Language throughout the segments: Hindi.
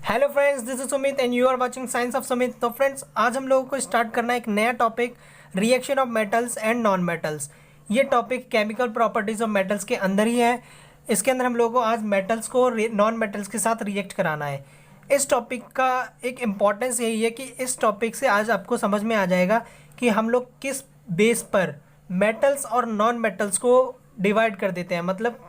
Hello friends, this is Sumit and you are watching science of Sumit. तो फ्रेंड्स, आज हम लोगों को स्टार्ट करना है एक नया topic, reaction of metals and non metals. ये topic chemical properties of metals के अंदर ही है। इसके अंदर हम लोगों को आज मेटल्स को नॉन मेटल्स के साथ रिएक्ट कराना है। इस टॉपिक का एक इम्पॉर्टेंस यही है कि इस टॉपिक से आज आपको समझ में आ जाएगा कि हम लोग किस बेस पर मेटल्स और नॉन मेटल्स को डिवाइड कर देते हैं। मतलब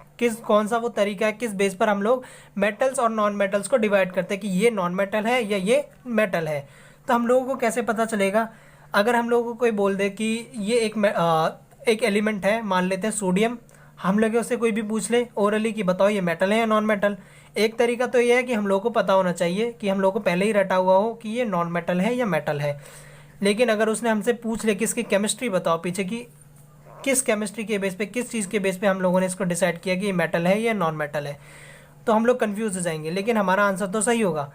कौन सा वो तरीका है किस बेस पर हम लोग मेटल्स और नॉन मेटल्स को डिवाइड करते हैं कि ये नॉन मेटल है या ये मेटल है। तो हम लोगों को कैसे पता चलेगा? अगर हम लोगों को कोई बोल दे कि ये एक एलिमेंट है, मान लेते हैं सोडियम, हम लोग उससे कोई भी पूछ ले ओरली कि बताओ ये मेटल है या नॉन मेटल। एक तरीका तो ये है कि हम लोगों को पता होना चाहिए कि हम लोगों को पहले ही रटा हुआ हो कि ये नॉन मेटल है या मेटल है। लेकिन अगर उसने हमसे पूछ ले कि इसकी केमिस्ट्री बताओ, पीछे की किस केमिस्ट्री के बेस पे, किस चीज़ के बेस पे हम लोगों ने इसको डिसाइड किया कि ये मेटल है या नॉन मेटल है, तो हम लोग कंफ्यूज हो जाएंगे। लेकिन हमारा आंसर तो सही होगा।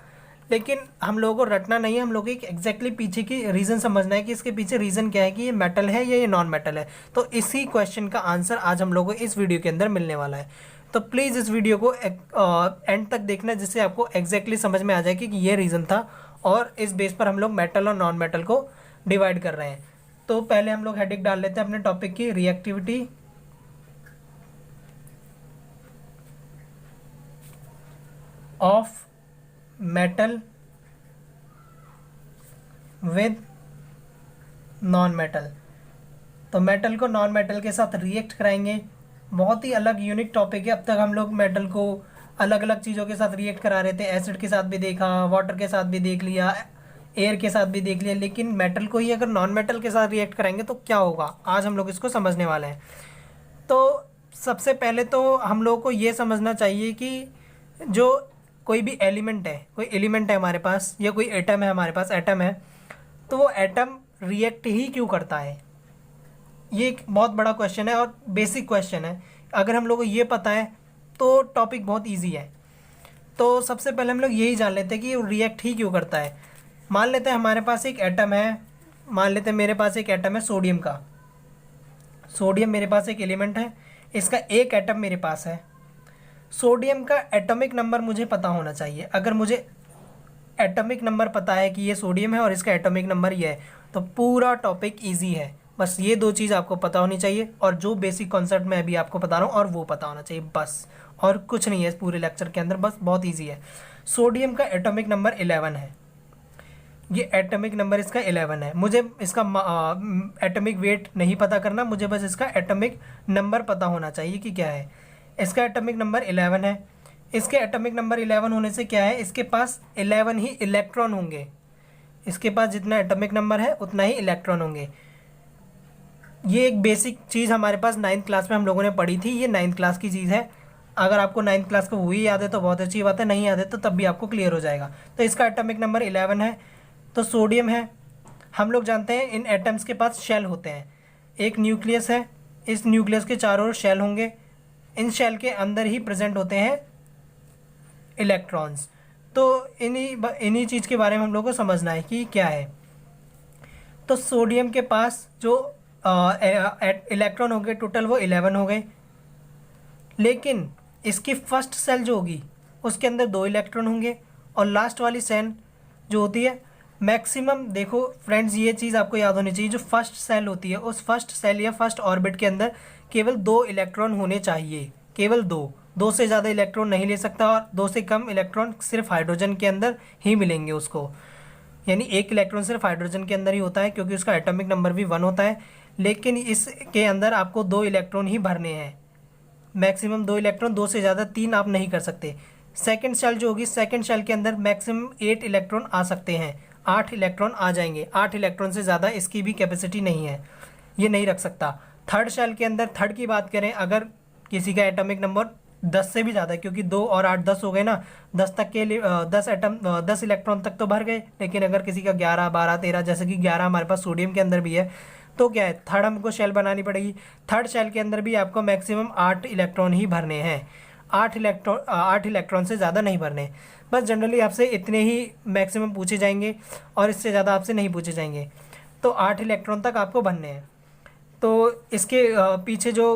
लेकिन हम लोगों को रटना नहीं है, हम लोगों को एग्जैक्टली पीछे की रीज़न समझना है कि इसके पीछे रीज़न क्या है कि ये मेटल है या ये नॉन मेटल है। तो इसी क्वेश्चन का आंसर आज हम लोगों को इस वीडियो के अंदर मिलने वाला है। तो प्लीज़ इस वीडियो को एंड तक देखना, जिससे आपको एग्जैक्टली समझ में आ जाए कि ये रीज़न था और इस बेस पर हम लोग मेटल और नॉन मेटल को डिवाइड कर रहे हैं। तो पहले हम लोग हेडिंग डाल लेते हैं अपने टॉपिक की, reactivity of metal with non metal. तो मेटल को नॉन मेटल के साथ रिएक्ट कराएंगे। बहुत ही अलग यूनिक टॉपिक है। अब तक हम लोग मेटल को अलग अलग चीज़ों के साथ रिएक्ट करा रहे थे। एसिड के साथ भी देखा, वाटर के साथ भी देख लिया, एयर के साथ भी देख लिया, लेकिन मेटल को ही अगर नॉन मेटल के साथ रिएक्ट करेंगे तो क्या होगा, आज हम लोग इसको समझने वाले हैं। तो सबसे पहले तो हम लोगों को ये समझना चाहिए कि जो कोई भी एलिमेंट है, कोई एलिमेंट है हमारे पास या कोई एटम है हमारे पास, एटम है, तो वो एटम रिएक्ट ही क्यों करता है? ये एक बहुत बड़ा क्वेश्चन है और बेसिक क्वेश्चन है। अगर हम लोग को ये पता है तो टॉपिक बहुत ईजी है। तो सबसे पहले हम लोग यही जान लेते हैं कि वो रिएक्ट ही क्यों करता है। मान लेते हैं हमारे पास एक एटम है, मान लेते हैं मेरे पास एक एटम है सोडियम का। सोडियम मेरे पास एक एलिमेंट है, इसका एक एटम मेरे पास है। सोडियम का एटॉमिक नंबर मुझे पता होना चाहिए। अगर मुझे एटॉमिक नंबर पता है कि ये सोडियम है और इसका एटॉमिक नंबर ये है, तो पूरा टॉपिक ईजी है। बस ये दो चीज़ आपको पता होनी चाहिए और जो बेसिक कॉन्सेप्ट मैं अभी आपको बता रहा हूँ और वो पता होना चाहिए, बस। और कुछ नहीं है इस पूरे लेक्चर के अंदर, बस बहुत ईजी है। सोडियम का एटॉमिक नंबर 11 है। ये एटॉमिक नंबर इसका 11 है। मुझे इसका एटॉमिक वेट नहीं पता करना, मुझे बस इसका एटॉमिक नंबर पता होना चाहिए कि क्या है। इसका एटॉमिक नंबर 11 है। इसके एटॉमिक नंबर 11 होने से क्या है, इसके पास 11 ही इलेक्ट्रॉन होंगे। इसके पास जितना एटॉमिक नंबर है उतना ही इलेक्ट्रॉन होंगे। ये एक बेसिक चीज़ हमारे पास 9th क्लास में हम लोगों ने पढ़ी थी। ये 9th क्लास की चीज़ है। अगर आपको 9th क्लास का वही याद है तो बहुत अच्छी बात है, नहीं याद है तो तब भी आपको क्लियर हो जाएगा। तो इसका एटॉमिक नंबर 11 है। तो सोडियम है। हम लोग जानते हैं इन एटम्स के पास शेल होते हैं। एक न्यूक्लियस है, इस न्यूक्लियस के चारों ओर शेल होंगे। इन शेल के अंदर ही प्रेजेंट होते हैं इलेक्ट्रॉन्स। तो इन्हीं चीज़ के बारे में हम लोग को समझना है कि क्या है। तो सोडियम के पास जो इलेक्ट्रॉन हो गए टोटल वो 11 हो गए। लेकिन इसकी फर्स्ट सेल जो होगी उसके अंदर 2 इलेक्ट्रॉन होंगे और लास्ट वाली सेल जो होती है मैक्सिमम, देखो फ्रेंड्स ये चीज़ आपको याद होनी चाहिए, जो फर्स्ट सेल होती है उस फर्स्ट सेल या फर्स्ट ऑर्बिट के अंदर केवल 2 इलेक्ट्रॉन होने चाहिए। केवल 2 से ज़्यादा इलेक्ट्रॉन नहीं ले सकता और 2 से कम इलेक्ट्रॉन सिर्फ हाइड्रोजन के अंदर ही मिलेंगे उसको। यानी 1 इलेक्ट्रॉन सिर्फ हाइड्रोजन के अंदर ही होता है क्योंकि उसका एटॉमिक नंबर भी 1 होता है। लेकिन इसके अंदर आपको 2 इलेक्ट्रॉन ही भरने हैं, मैक्सिमम 2 इलेक्ट्रॉन, 2 से ज़्यादा 3 आप नहीं कर सकते। सेकेंड शेल जो होगी, सेकेंड शेल के अंदर मैक्सिमम 8 इलेक्ट्रॉन आ सकते हैं, 8 इलेक्ट्रॉन आ जाएंगे। 8 इलेक्ट्रॉन से ज़्यादा इसकी भी कैपेसिटी नहीं है, ये नहीं रख सकता। थर्ड शेल के अंदर, थर्ड की बात करें, अगर किसी का एटॉमिक नंबर 10 से भी ज़्यादा है, क्योंकि 2 और 8 10 हो गए ना, 10 तक के लिए 10 इलेक्ट्रॉन तक तो भर गए। लेकिन अगर किसी का 11 12 13, जैसे कि 11 हमारे पास सोडियम के अंदर भी है, तो क्या है, थर्ड हमको शेल बनानी पड़ेगी। थर्ड शेल के अंदर भी आपको मैक्सिमम 8 इलेक्ट्रॉन ही भरने हैं। 8 इलेक्ट्रॉन से ज़्यादा नहीं भरने। बस जनरली आपसे इतने ही मैक्सिमम पूछे जाएंगे और इससे ज़्यादा आपसे नहीं पूछे जाएंगे। तो 8 इलेक्ट्रॉन तक आपको भरने हैं। तो इसके पीछे जो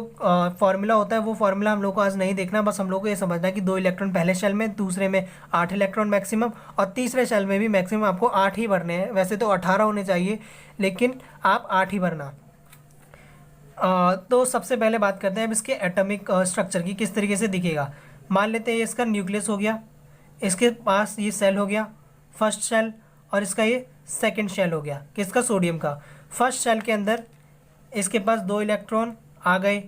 फॉर्मूला होता है वो फॉर्मूला हम लोग को आज नहीं देखना, बस हम लोग को ये समझना है कि 2 इलेक्ट्रॉन पहले शेल में, दूसरे में 8 इलेक्ट्रॉन मैक्सिमम, और तीसरे शेल में भी मैक्सिमम आपको 8 ही भरने हैं। वैसे तो 18 होने चाहिए, लेकिन आप 8 ही भरना। तो सबसे पहले बात करते हैं अब इसके एटॉमिक स्ट्रक्चर की, किस तरीके से दिखेगा। मान लेते हैं ये इसका न्यूक्लियस हो गया, इसके पास ये सेल हो गया फर्स्ट शेल, और इसका ये सेकंड शेल हो गया किसका, सोडियम का। फर्स्ट शेल के अंदर इसके पास 2 इलेक्ट्रॉन आ गए,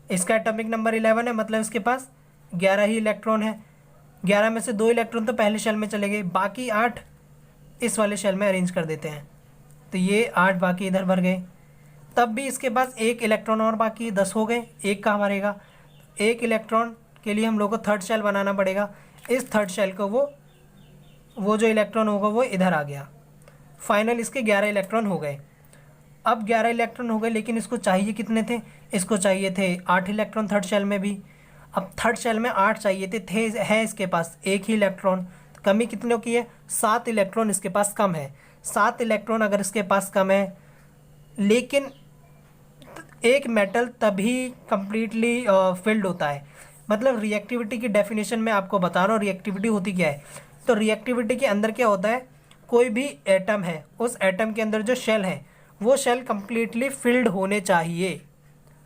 इसका एटॉमिक नंबर 11 है, मतलब इसके पास 11 ही इलेक्ट्रॉन है। 11 में से 2 इलेक्ट्रॉन तो पहले शेल में चले गए, बाकी 8 इस वाले शेल में अरेंज कर देते हैं, तो ये 8 बाकी इधर भर गए। तब भी इसके पास 1 इलेक्ट्रॉन और बाकी, 10 हो गए। 1 कहाँ भरेगा, 1 इलेक्ट्रॉन के लिए हम लोग को थर्ड शेल बनाना पड़ेगा। इस थर्ड शेल को वो जो इलेक्ट्रॉन होगा वो इधर आ गया। फाइनल इसके 11 इलेक्ट्रॉन हो गए। अब 11 इलेक्ट्रॉन हो गए, लेकिन इसको चाहिए कितने थे, इसको चाहिए थे 8 इलेक्ट्रॉन थर्ड शेल में भी। अब थर्ड शेल में 8 चाहिए थे है इसके पास 1 ही इलेक्ट्रॉन, कमी कितनों की है, 7 इलेक्ट्रॉन इसके पास कम है। 7 इलेक्ट्रॉन अगर इसके पास कम है, लेकिन एक मेटल तभी कंप्लीटली फिल्ड होता है। मतलब रिएक्टिविटी की डेफिनेशन में आपको बता रहा हूँ रिएक्टिविटी होती क्या है। तो रिएक्टिविटी के अंदर क्या होता है, कोई भी एटम है, उस एटम के अंदर जो शेल है वो शेल कंप्लीटली फिल्ड होने चाहिए।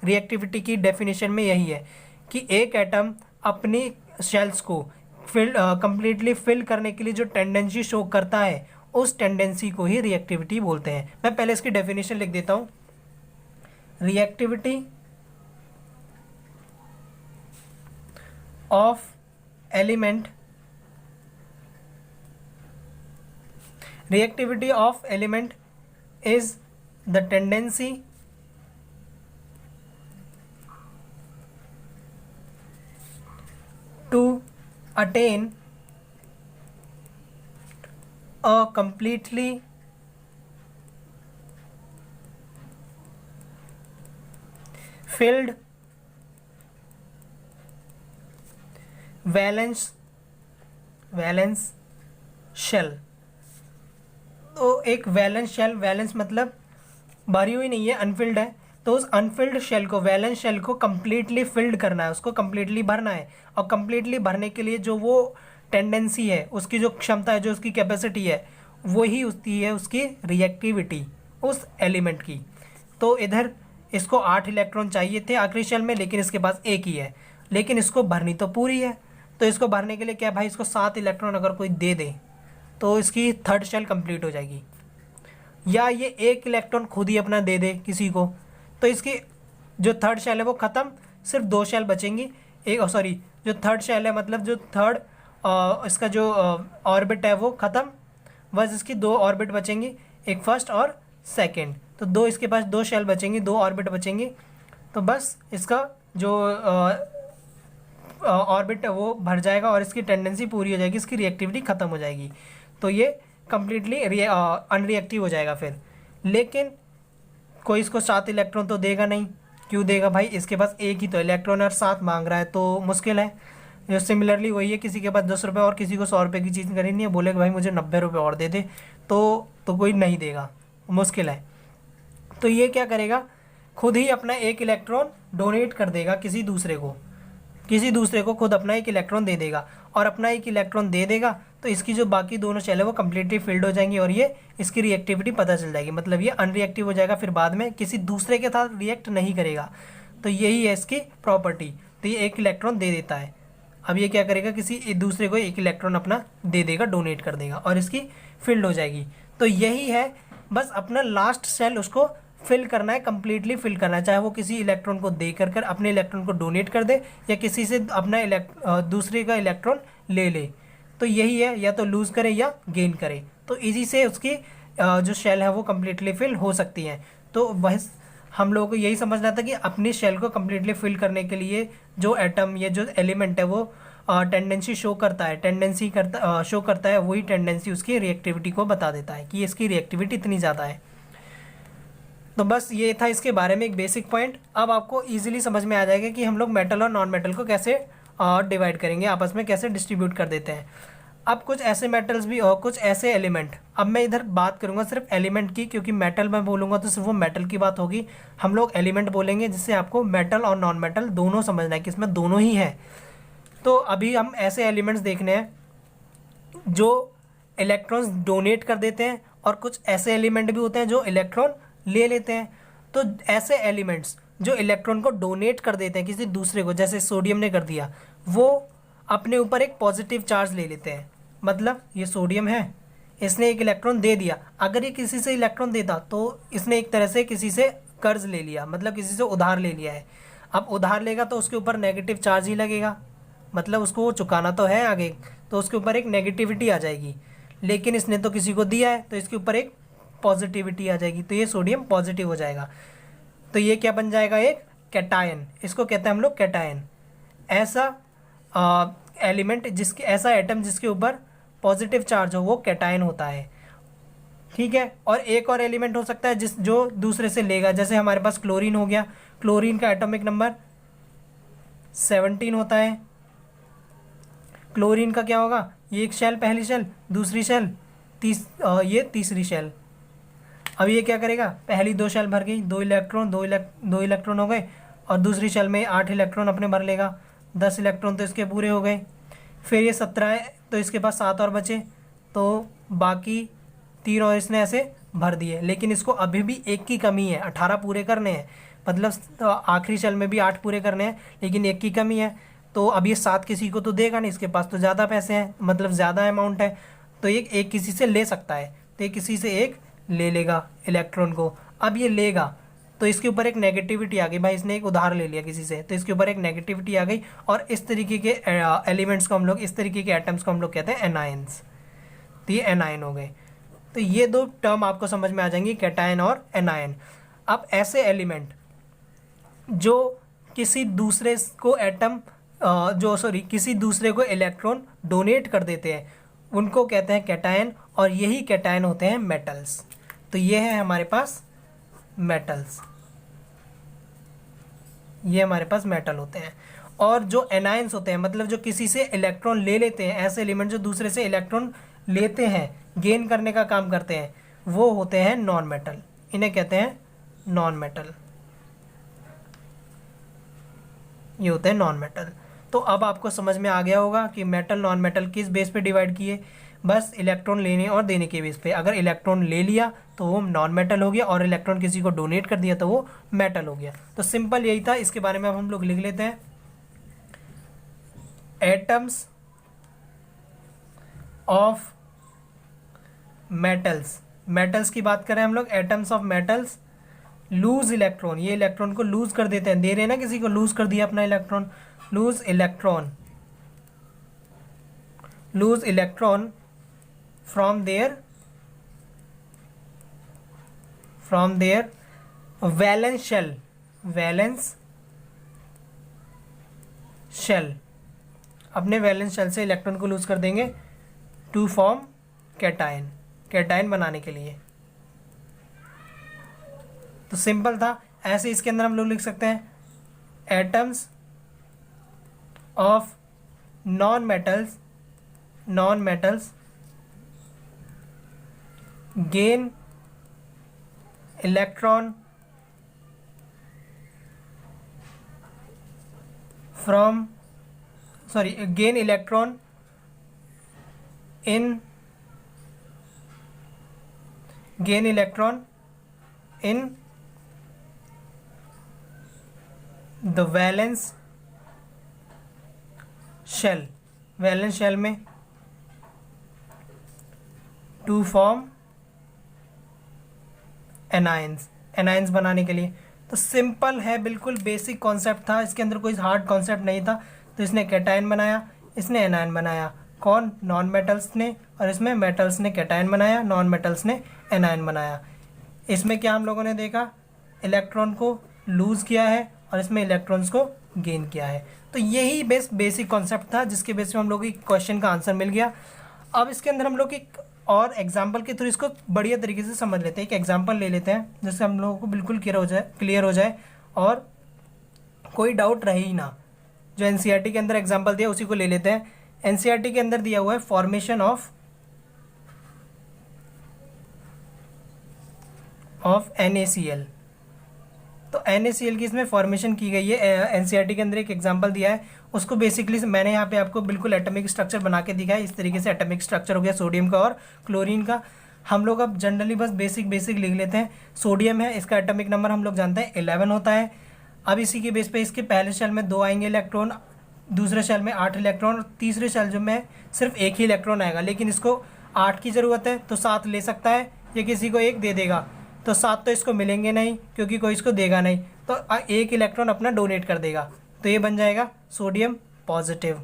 रिएक्टिविटी की डेफिनेशन में यही है कि एक एटम अपनी शेल्स को कंप्लीटली फिल करने के लिए जो टेंडेंसी शो करता है, उस टेंडेंसी को ही रिएक्टिविटी बोलते हैं। मैं पहले इसकी डेफिनेशन लिख देता हूँ। Reactivity of element, reactivity of element is the tendency to attain a completely filled valence shell। तो एक वैलेंस शेल, वैलेंस मतलब भरी हुई नहीं है, अनफिल्ड है, तो उस अनफिल्ड शेल को, वैलेंस शेल को कंप्लीटली फिल्ड करना है, उसको कंप्लीटली भरना है। और कंप्लीटली भरने के लिए जो वो टेंडेंसी है, उसकी जो क्षमता है, जो उसकी कैपेसिटी है, वही उसकी है उसकी रिएक्टिविटी उस एलिमेंट की। तो इधर इसको 8 इलेक्ट्रॉन चाहिए थे आखिरी शेल में, लेकिन इसके पास 1 ही है, लेकिन इसको भरनी तो पूरी है। तो इसको भरने के लिए क्या भाई, इसको 7 इलेक्ट्रॉन अगर कोई दे दे तो इसकी थर्ड शेल कंप्लीट हो जाएगी। या ये 1 इलेक्ट्रॉन खुद ही अपना दे दे किसी को, तो इसकी जो थर्ड शेल है वो ख़त्म, सिर्फ 2 शेल बचेंगी। जो थर्ड शेल है मतलब जो थर्ड इसका जो ऑर्बिट है वो ख़त्म, बस इसकी 2 ऑर्बिट बचेंगी, एक फर्स्ट और सेकंड। तो 2 इसके पास 2 शेल बचेंगी, 2 ऑर्बिट बचेंगी, तो बस इसका जो ऑर्बिट है वो भर जाएगा और इसकी टेंडेंसी पूरी हो जाएगी, इसकी रिएक्टिविटी ख़त्म हो जाएगी। तो ये कम्प्लीटली अनरिएक्टिव हो जाएगा फिर। लेकिन कोई इसको 7 इलेक्ट्रॉन तो देगा नहीं, क्यों देगा भाई, इसके पास 1 ही तो इलेक्ट्रॉन और 7 मांग रहा है, तो मुश्किल है। जो सिमिलरली वही है, किसी के पास 10 रुपये और किसी को 100 रुपये की चीज़ खरीदनी है, बोलेगा भाई मुझे 90 रुपये और दे दे, तो कोई नहीं देगा, मुश्किल है। तो ये क्या करेगा, खुद ही अपना 1 इलेक्ट्रॉन डोनेट कर देगा किसी दूसरे को खुद अपना 1 इलेक्ट्रॉन दे देगा, और अपना 1 इलेक्ट्रॉन दे देगा तो इसकी जो बाकी दोनों शेल है वो कम्प्लीटली फिल्ड हो जाएंगी, और ये इसकी रिएक्टिविटी पता चल जाएगी, मतलब ये अनरिएक्टिव हो जाएगा, फिर बाद में किसी दूसरे के साथ रिएक्ट नहीं करेगा। तो यही है इसकी प्रॉपर्टी। तो ये 1 इलेक्ट्रॉन दे देता है, अब ये क्या करेगा, किसी दूसरे को 1 इलेक्ट्रॉन अपना दे देगा, डोनेट कर देगा, और इसकी फिल्ड हो जाएगी। तो यही है, बस अपना लास्ट शेल उसको फिल करना है, कम्प्लीटली फिल करना है, चाहे वो किसी इलेक्ट्रॉन को दे कर अपने इलेक्ट्रॉन को डोनेट कर दे, या किसी से अपना दूसरे का इलेक्ट्रॉन ले ले। तो यही है, या तो लूज़ करे या गेन करे, तो इजी से उसकी जो शेल है वो कम्प्लीटली फिल हो सकती है। तो बस हम लोगों को यही समझना था कि अपनी शेल को कम्प्लीटली फिल करने के लिए जो एटम या जो एलिमेंट है वो टेंडेंसी शो करता है, वही टेंडेंसी उसकी रिएक्टिविटी को बता देता है कि इसकी रिएक्टिविटी इतनी ज़्यादा है। तो बस ये था इसके बारे में एक बेसिक पॉइंट। अब आपको इजीली समझ में आ जाएगा कि हम लोग मेटल और नॉन मेटल को कैसे डिवाइड करेंगे, आपस में कैसे डिस्ट्रीब्यूट कर देते हैं। अब कुछ ऐसे मेटल्स भी और कुछ ऐसे एलिमेंट, अब मैं इधर बात करूंगा सिर्फ एलिमेंट की, क्योंकि मेटल में बोलूंगा तो सिर्फ वो मेटल की बात होगी। हम लोग एलिमेंट बोलेंगे जिससे आपको मेटल और नॉन मेटल दोनों समझना है कि इसमें दोनों ही है। तो अभी हम ऐसे एलिमेंट्स देखने हैं जो इलेक्ट्रॉन्स डोनेट कर देते हैं, और कुछ ऐसे एलिमेंट भी होते हैं जो इलेक्ट्रॉन ले लेते हैं। तो ऐसे एलिमेंट्स जो इलेक्ट्रॉन को डोनेट कर देते हैं किसी दूसरे को, जैसे सोडियम ने कर दिया, वो अपने ऊपर एक पॉजिटिव चार्ज ले लेते हैं। मतलब ये सोडियम है, इसने एक इलेक्ट्रॉन दे दिया, अगर ये किसी से इलेक्ट्रॉन देता तो इसने एक तरह से किसी से कर्ज ले लिया, मतलब किसी से उधार ले लिया है। अब उधार लेगा तो उसके ऊपर नेगेटिव चार्ज ही लगेगा, मतलब उसको वो चुकाना तो है आगे, तो उसके ऊपर एक नेगेटिविटी आ जाएगी। लेकिन इसने तो किसी को दिया है तो इसके ऊपर एक पॉजिटिविटी आ जाएगी, तो ये सोडियम पॉजिटिव हो जाएगा। तो ये क्या बन जाएगा, एक कैटायन, इसको कहते हैं हम लोग कैटायन। ऐसा एलिमेंट जिसके, ऐसा एटम जिसके ऊपर पॉजिटिव चार्ज हो वो कैटायन होता है। ठीक है, और एक और एलिमेंट हो सकता है जिस जो दूसरे से लेगा, जैसे हमारे पास क्लोरीन हो गया, क्लोरीन का एटॉमिक नंबर 17 होता है। क्लोरीन का क्या होगा, ये एक शेल, पहली शेल, दूसरी शेल, ये तीसरी शेल। अब ये क्या करेगा, पहली 2 शेल भर गई, 2 इलेक्ट्रॉन हो गए, और दूसरी शेल में 8 इलेक्ट्रॉन अपने भर लेगा, 10 इलेक्ट्रॉन तो इसके पूरे हो गए। फिर ये 17 है तो इसके पास 7 और बचे, तो बाकी 3 और इसने ऐसे भर दिए। लेकिन इसको अभी भी 1 की कमी है, 18 पूरे करने हैं, मतलब आखिरी शेल में भी 8 पूरे करने हैं, लेकिन 1 की कमी है। तो अब ये 7 किसी को तो देगा नहीं, इसके पास तो ज़्यादा पैसे हैं, मतलब ज़्यादा अमाउंट है, तो ये एक किसी से ले सकता है, तो ये किसी से एक ले लेगा इलेक्ट्रॉन को। अब ये लेगा तो इसके ऊपर एक नेगेटिविटी आ गई, भाई इसने एक उधार ले लिया किसी से, तो इसके ऊपर एक नेगेटिविटी आ गई, और इस तरीके के एलिमेंट्स को हम लोग, इस तरीके के एटम्स को हम लोग कहते हैं एनायंस। तो ये एनायन हो गए। तो ये 2 टर्म आपको समझ में आ जाएंगी, कैटायन और एनायन। अब ऐसे एलिमेंट जो किसी दूसरे को एटम किसी दूसरे को इलेक्ट्रॉन डोनेट कर देते हैं उनको कहते हैं कैटायन, और यही कैटायन होते हैं मेटल्स। तो ये है हमारे पास मेटल्स, ये हमारे पास मेटल होते हैं। और जो एनायंस होते हैं, मतलब जो किसी से इलेक्ट्रॉन ले लेते हैं, ऐसे एलिमेंट जो दूसरे से इलेक्ट्रॉन लेते हैं, गेन करने का काम करते हैं, वो होते हैं नॉन मेटल, इन्हें कहते हैं नॉन मेटल, ये होते हैं नॉन मेटल। तो अब आपको समझ में आ गया होगा कि मेटल नॉन मेटल किस बेस पे डिवाइड किए, बस इलेक्ट्रॉन लेने और देने के बेस पे। अगर इलेक्ट्रॉन ले लिया तो वो नॉन मेटल हो गया, और इलेक्ट्रॉन किसी को डोनेट कर दिया तो वो मेटल हो गया। तो सिंपल यही था, इसके बारे में अब हम लोग लिख लेते हैं। एटम्स ऑफ मेटल्स, मेटल्स की बात करें हम लोग, atoms of metals loose electron, ये इलेक्ट्रॉन को लूज कर देते हैं, दे रहे हैं ना किसी को, लूज कर दिया अपना electron, lose electron from their valence shell, अपने वैलेंस शेल से इलेक्ट्रॉन को लूज कर देंगे टू फॉर्म कैटायन बनाने के लिए। तो सिंपल था, ऐसे इसके अंदर हम लोग लिख सकते हैं atoms of non metals gain electron in the valence shell में टू फॉर्म एनायंस बनाने के लिए। तो सिंपल है, बिल्कुल बेसिक कॉन्सेप्ट था, इसके अंदर कोई हार्ड कॉन्सेप्ट नहीं था। तो इसने कैटायन बनाया, इसने एनायन बनाया, कौन, नॉन मेटल्स ने, और इसमें मेटल्स ने कैटायन बनाया, नॉन मेटल्स ने एनायन बनाया। इसमें क्या हम लोगों ने देखा, इलेक्ट्रॉन को लूज किया है और इसमें इलेक्ट्रॉन्स को गेन किया है। तो यही बेसिक कॉन्सेप्ट था जिसके बेस पे हम लोग एक क्वेश्चन का आंसर मिल गया। अब इसके अंदर हम लोग एक और एग्जाम्पल के थ्रू इसको बढ़िया तरीके से समझ लेते हैं। एक एग्जाम्पल ले लेते हैं जिससे हम लोगों को बिल्कुल क्लियर हो जाए और कोई डाउट रहे ही ना। जो एनसीईआरटी के अंदर एग्जाम्पल दिया उसी को ले लेते हैं। एनसीईआरटी के अंदर दिया हुआ है फॉर्मेशन ऑफ NaCl। तो NaCl की इसमें फॉर्मेशन की गई है। एनसीईआरटी के अंदर एक एग्जांपल दिया है, उसको बेसिकली मैंने यहाँ पे आपको बिल्कुल एटॉमिक स्ट्रक्चर बना के दिखाया। इस तरीके से एटॉमिक स्ट्रक्चर हो गया सोडियम का और क्लोरीन का। हम लोग अब जनरली बस बेसिक लिख लेते हैं। सोडियम है, इसका एटॉमिक नंबर हम लोग जानते हैं 11 होता है। अब इसी के बेस पे इसके पहले शेल में 2 आएंगे इलेक्ट्रॉन, दूसरे शेल में 8 इलेक्ट्रॉन, और तीसरे शेल जो में सिर्फ एक ही इलेक्ट्रॉन आएगा। लेकिन इसको 8 की ज़रूरत है तो 7 ले सकता है, या किसी को 1 दे देगा। तो 7 तो इसको मिलेंगे नहीं क्योंकि कोई इसको देगा नहीं, तो 1 इलेक्ट्रॉन अपना डोनेट कर देगा। तो ये बन जाएगा सोडियम पॉजिटिव।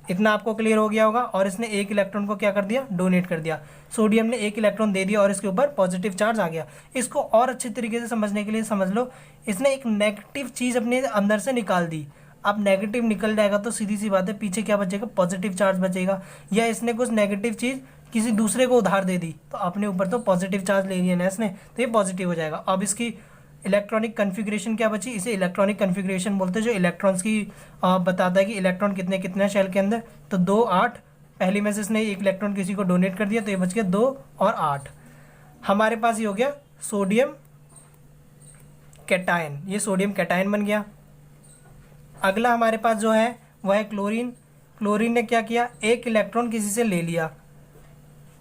इतना आपको क्लियर हो गया होगा। और इसने 1 इलेक्ट्रॉन को क्या कर दिया, डोनेट कर दिया। सोडियम ने 1 इलेक्ट्रॉन दे दिया और इसके ऊपर पॉजिटिव चार्ज आ गया। इसको और अच्छे तरीके से समझने के लिए समझ लो, इसने एक नेगेटिव चीज़ अपने अंदर से निकाल दी। अब नेगेटिव निकल जाएगा तो सीधी सी बात है पीछे क्या बचेगा, पॉजिटिव चार्ज बचेगा। या इसने कुछ नेगेटिव चीज़ किसी दूसरे को उधार दे दी तो अपने ऊपर तो पॉजिटिव चार्ज ले लिया ना इसने, तो ये पॉजिटिव हो जाएगा। अब इसकी इलेक्ट्रॉनिक कन्फिग्रेशन क्या बची, इसे इलेक्ट्रॉनिक कन्फिग्रेशन बोलते हैं, जो इलेक्ट्रॉन्स की बताता है कि इलेक्ट्रॉन कितने कितने शेल के अंदर। तो 2 8, पहली में से इसने 1 इलेक्ट्रॉन किसी को डोनेट कर दिया तो ये बच गया 2 और 8। हमारे पास ये हो गया सोडियम कैटायन, ये सोडियम कैटायन बन गया। अगला हमारे पास जो है वह है क्लोरीन। क्लोरीन ने क्या किया, 1 इलेक्ट्रॉन किसी से ले लिया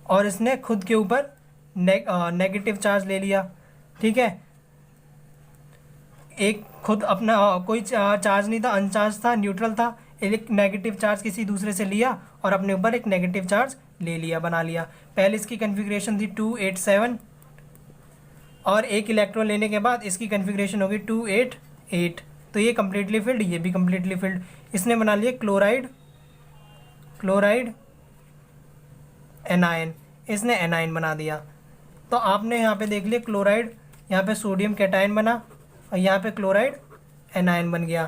और इसने खुद के ऊपर नेगेटिव चार्ज ले लिया। ठीक है, एक खुद अपना कोई चार्ज नहीं था, अनचार्ज था, न्यूट्रल था। एक नेगेटिव चार्ज किसी दूसरे से लिया और अपने ऊपर एक नेगेटिव चार्ज ले लिया, बना लिया। पहले इसकी कन्फिग्रेशन थी 2 8 7 और 1 इलेक्ट्रॉन लेने के बाद इसकी कन्फिग्रेशन होगी 2 8 8। तो ये कम्प्लीटली फिल्ड, ये भी कम्प्लीटली फिल्ड। इसने बना लिया क्लोराइड एनायन, इसने एनायन बना दिया। तो आपने यहाँ पे देख लिया क्लोराइड, यहाँ पे सोडियम कैटायन बना और यहाँ पे क्लोराइड एनायन बन गया।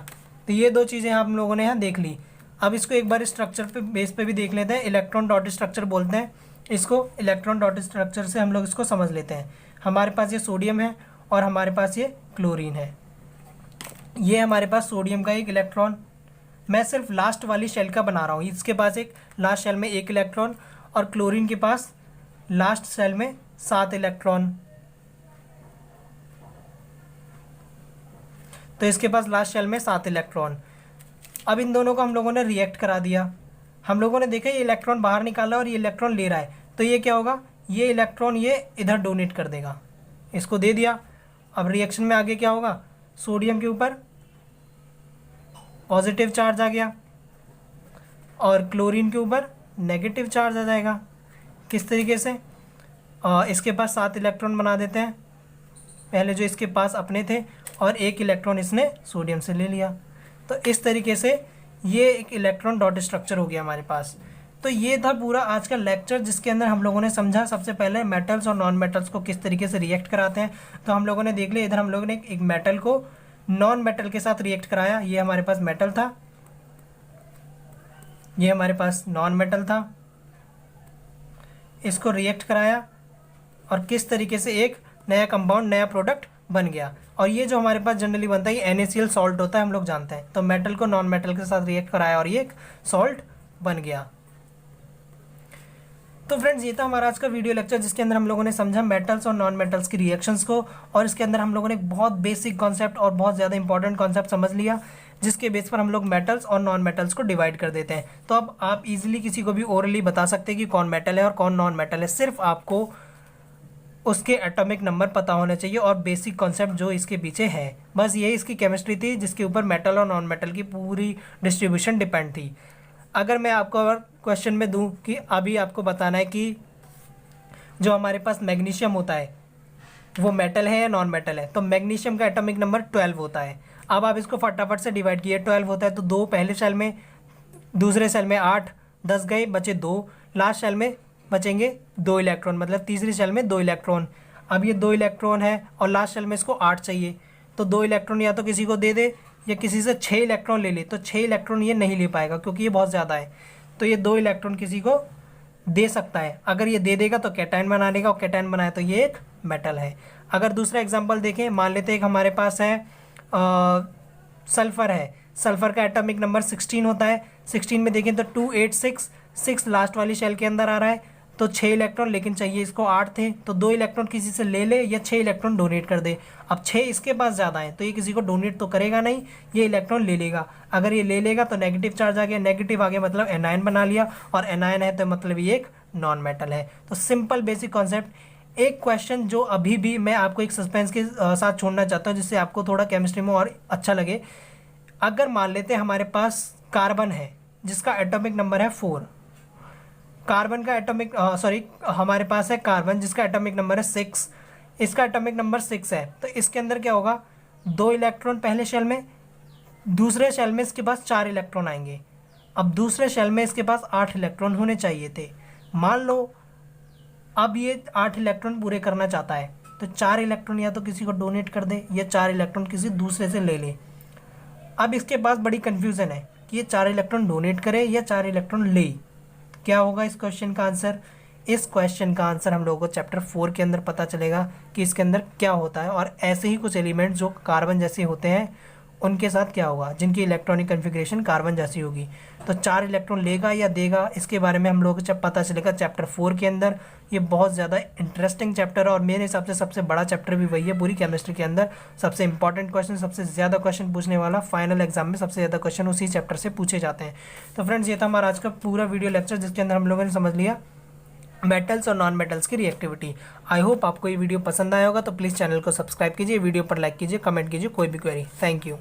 तो ये 2 चीज़ें हम लोगों ने यहाँ देख ली। अब इसको एक बार स्ट्रक्चर पे बेस पे भी देख लेते हैं। इलेक्ट्रॉन डॉट स्ट्रक्चर बोलते हैं इसको। इलेक्ट्रॉन डॉट स्ट्रक्चर से हम लोग इसको समझ लेते हैं। हमारे पास ये सोडियम है और हमारे पास ये क्लोरीन है। ये हमारे पास सोडियम का 1 इलेक्ट्रॉन, मैं सिर्फ लास्ट वाली शेल का बना रहा हूँ। इसके पास एक लास्ट शेल में 1 इलेक्ट्रॉन और क्लोरीन के पास लास्ट शेल में 7 इलेक्ट्रॉन। तो इसके पास लास्ट शेल में 7 इलेक्ट्रॉन। अब इन दोनों को हम लोगों ने रिएक्ट करा दिया। हम लोगों ने देखा ये इलेक्ट्रॉन बाहर निकाला और ये इलेक्ट्रॉन ले रहा है, तो ये क्या होगा, ये इलेक्ट्रॉन ये इधर डोनेट कर देगा, इसको दे दिया। अब रिएक्शन में आगे क्या होगा, सोडियम के ऊपर पॉजिटिव चार्ज आ गया और क्लोरीन के ऊपर नेगेटिव चार्ज आ जाएगा। किस तरीके से, इसके पास 7 इलेक्ट्रॉन बना देते हैं पहले, जो इसके पास अपने थे, और 1 इलेक्ट्रॉन इसने सोडियम से ले लिया। तो इस तरीके से ये एक इलेक्ट्रॉन डॉट स्ट्रक्चर हो गया हमारे पास। तो ये था पूरा आज का लेक्चर, जिसके अंदर हम लोगों ने समझा सबसे पहले मेटल्स और नॉन मेटल्स को किस तरीके से रिएक्ट कराते हैं। तो हम लोगों ने देख लिया, इधर हम लोगों ने एक मेटल को नॉन मेटल के साथ रिएक्ट कराया। ये हमारे पास मेटल था, ये हमारे पास नॉन मेटल था, इसको रिएक्ट कराया और किस तरीके से एक नया कंपाउंड, नया प्रोडक्ट बन गया। और ये जो हमारे पास जनरली बनता है ये NaCl सॉल्ट होता है, हम लोग जानते हैं। तो मेटल को नॉन मेटल के साथ रिएक्ट कराया और ये एक सॉल्ट बन गया। तो फ्रेंड्स, ये था हमारा आज का वीडियो लेक्चर, जिसके अंदर हम लोगों ने समझा मेटल्स और नॉन मेटल्स की रिएक्शंस को। और इसके अंदर हम लोगों ने बहुत बेसिक कॉन्सेप्ट और बहुत ज़्यादा इंपॉर्टेंट कॉन्सेप्ट समझ लिया, जिसके बेस पर हम लोग मेटल्स और नॉन मेटल्स को डिवाइड कर देते हैं। तो अब आप इजीली किसी को भी ओरली बता सकते हैं कि कौन मेटल है और कौन नॉन मेटल है। सिर्फ आपको उसके एटॉमिक नंबर पता होने चाहिए और बेसिक कॉन्सेप्ट जो इसके पीछे है। बस यही इसकी केमिस्ट्री थी, जिसके ऊपर मेटल और नॉन मेटल की पूरी डिस्ट्रीब्यूशन डिपेंड थी। अगर मैं आपको अगर क्वेश्चन में दूं कि अभी आपको बताना है कि जो हमारे पास मैग्नीशियम होता है वो मेटल है या नॉन मेटल है, तो मैग्नीशियम का एटॉमिक नंबर 12 होता है। अब आप इसको फटाफट से डिवाइड किए, 12 होता है तो 2 पहले सेल में, दूसरे सेल में 8, 10 गए, बचे 2, लास्ट सेल में बचेंगे 2 इलेक्ट्रॉन, मतलब तीसरी सेल में 2 इलेक्ट्रॉन। अब ये 2 इलेक्ट्रॉन है और लास्ट सेल में इसको 8 चाहिए, तो 2 इलेक्ट्रॉन या तो किसी को दे दे या किसी से 6 इलेक्ट्रॉन ले ले। तो 6 इलेक्ट्रॉन ये नहीं ले पाएगा क्योंकि ये बहुत ज़्यादा है, तो ये 2 इलेक्ट्रॉन किसी को दे सकता है। अगर ये दे देगा तो कैटायन बना देगा, और कैटायन बनाए तो ये एक मेटल है। अगर दूसरा एग्जाम्पल देखें, मान लेते हैं एक हमारे पास है सल्फ़र है। सल्फ़र का एटॉमिक नंबर 16 होता है। 16 में देखें तो 2 8 6, 6 लास्ट वाली शेल के अंदर आ रहा है, तो 6 इलेक्ट्रॉन, लेकिन चाहिए इसको 8 थे, तो 2 इलेक्ट्रॉन किसी से ले ले या 6 इलेक्ट्रॉन डोनेट कर दे। अब 6 इसके पास ज़्यादा है तो ये किसी को डोनेट तो करेगा नहीं, ये इलेक्ट्रॉन ले लेगा। अगर ये ले लेगा तो नेगेटिव चार्ज आ गया, नेगेटिव आ गया मतलब एनायन बना लिया, और एनायन है तो मतलब ये एक नॉन मेटल है। तो सिंपल बेसिक कॉन्सेप्ट। एक क्वेश्चन जो अभी भी मैं आपको एक सस्पेंस के साथ छोड़ना चाहता हूँ जिससे आपको थोड़ा केमिस्ट्री में और अच्छा लगे। अगर मान लेते हैं हमारे पास कार्बन है जिसका एटॉमिक नंबर है 4, कार्बन का एटॉमिक हमारे पास है कार्बन जिसका एटॉमिक नंबर है 6, इसका एटॉमिक नंबर 6 है, तो इसके अंदर क्या होगा, 2 इलेक्ट्रॉन पहले शेल में, दूसरे शेल में इसके पास 4 इलेक्ट्रॉन आएंगे। अब दूसरे शेल में इसके पास 8 इलेक्ट्रॉन होने चाहिए थे। मान लो अब ये 8 इलेक्ट्रॉन पूरे करना चाहता है, तो 4 इलेक्ट्रॉन या तो किसी को डोनेट कर दे या 4 इलेक्ट्रॉन किसी दूसरे से ले ले। अब इसके पास बड़ी कन्फ्यूज़न है कि ये 4 इलेक्ट्रॉन डोनेट करे या 4 इलेक्ट्रॉन ले। क्या होगा इस क्वेश्चन का आंसर? इस क्वेश्चन का आंसर हम लोगों को चैप्टर 4 के अंदर पता चलेगा कि इसके अंदर क्या होता है, और ऐसे ही कुछ एलिमेंट्स जो कार्बन जैसे होते हैं उनके साथ क्या होगा, जिनकी इलेक्ट्रॉनिक कन्फिग्रेशन कार्बन जैसी होगी। तो 4 इलेक्ट्रॉन लेगा या देगा, इसके बारे में हम लोगों को जब पता चलेगा चैप्टर 4 के अंदर। ये बहुत ज़्यादा इंटरेस्टिंग चैप्टर है और मेरे हिसाब से सबसे बड़ा चैप्टर भी वही है पूरी केमिस्ट्री के अंदर। सबसे इंपॉर्टेंट क्वेश्चन, सबसे ज़्यादा क्वेश्चन पूछने वाला, फाइनल एग्जाम में सबसे ज़्यादा क्वेश्चन उसी चैप्टर से पूछे जाते हैं। तो फ्रेंड्स, ये था हमारा आज का पूरा वीडियो लेक्चर जिसके अंदर हम लोगों ने समझ लिया मेटल्स और नॉन मेटल्स की रिएक्टिविटी। आई होप आपको ये वीडियो पसंद आया होगा, तो प्लीज़ चैनल को सब्सक्राइब कीजिए, वीडियो पर लाइक कीजिए, कमेंट कीजिए कोई भी क्वेरी। Thank you.